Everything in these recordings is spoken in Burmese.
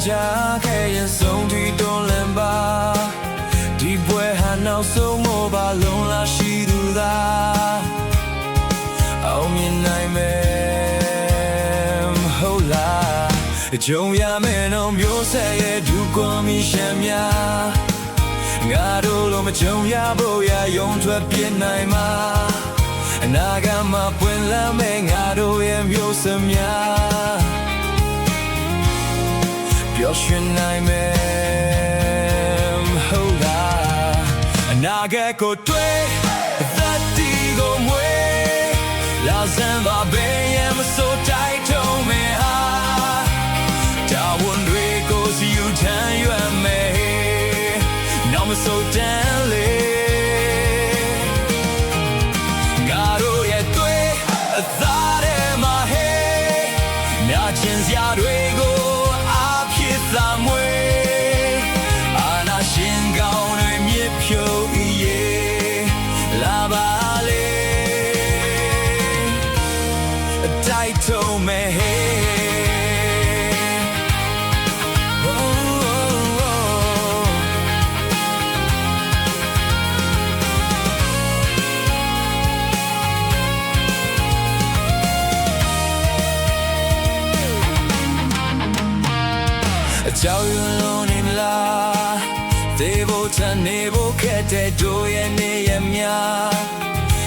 ကြားခဲ့ရင်ဆုံးထိတွန်းလန်းပါဒီပွဲဟာနောက်ဆုံးမပါလုံးလာရှိသူသာအောင်မြင်နိုင်မယ်မဟုတ်လားကြုံရမယ်နော်မျိုးဆက်ရဲ့ဒုက္ခမီရှမ်းများငါတို့လိုမကြုံရဖို့ရယုံထွက်ပြနိုင်မှာအနာဂတ်မှာပွင့်လန်းမယ့်ငါတို့ရဲ့မျိုးဆက်များပျော်ရွှင်နိုင်မယ်မဟုတ်လားအနာဂတ်ကိုတွေ့သတ္တိကိုမွေးလာစမ်းပါဘယ်ရဲ့မစိုးတိုက်ထုံးမယ်ဟာတာဝန်တွေကိုစီယူထမ်းရွက်မယ်နောက်မစိုးတန်းလေငါတို့ရဲ့တွေ့အသားထဲမှာဟဲနာကျင်စရာတွေကိုသာမွေအာနာရှင်ကောင်းတွေမြစ်ဖြိုရေးလာပါလေတိုက်ထုံးမယ်ဟေးကြောက်ရွံ့လို့နေလားသေဖို့ချမ်းနေဖို့ခက်တဲ့တို့ရဲ့နေရများ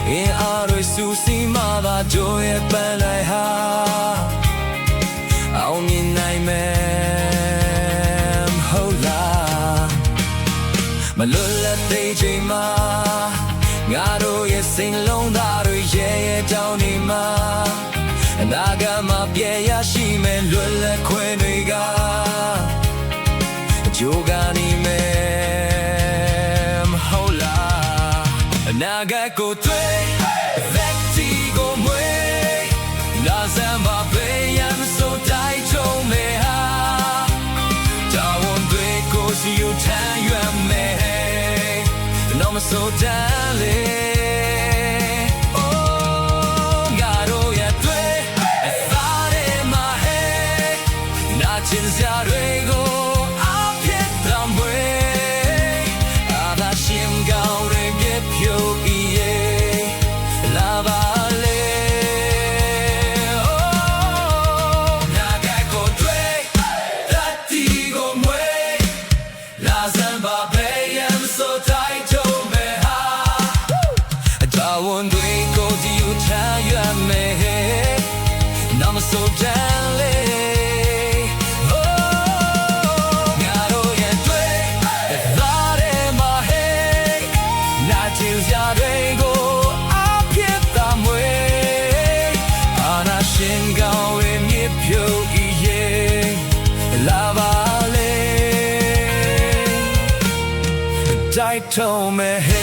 အင်းအားတွေစူးစီးမှသာတို့ရဲ့ပန်းလိုက်ဟာအောင်မြင်နိုင်မယ်မဟုတ်လားမလွတ်လပ်သေးချိန်မှာငါတို့ရဲ့စိတ်လုံးသားတွေရဲရဲတောင်းနေမှာအနာဂတ်မှာပြည့်ရရှိမယ်လွတ်လပ်ခွင့်တွေကကြိုးကနေမယ်မဟုတ်လားအနာဂတ်ကိုတွေ့သက်တီကိုမွေးလာစမ်းပါဘယ်ရမစိုးတိုက်ထုံးမယ်ဟာတာဝန်တွေကိုစီယူထမ်းရွက်မယ်နောက်မစိုးတန်းလေချင်းစရာတွေကိုSo gently, oh, ngaro ye dwe, that in my head, not till yarego, appear that way, and I sing go in your beauty, lava, die to me.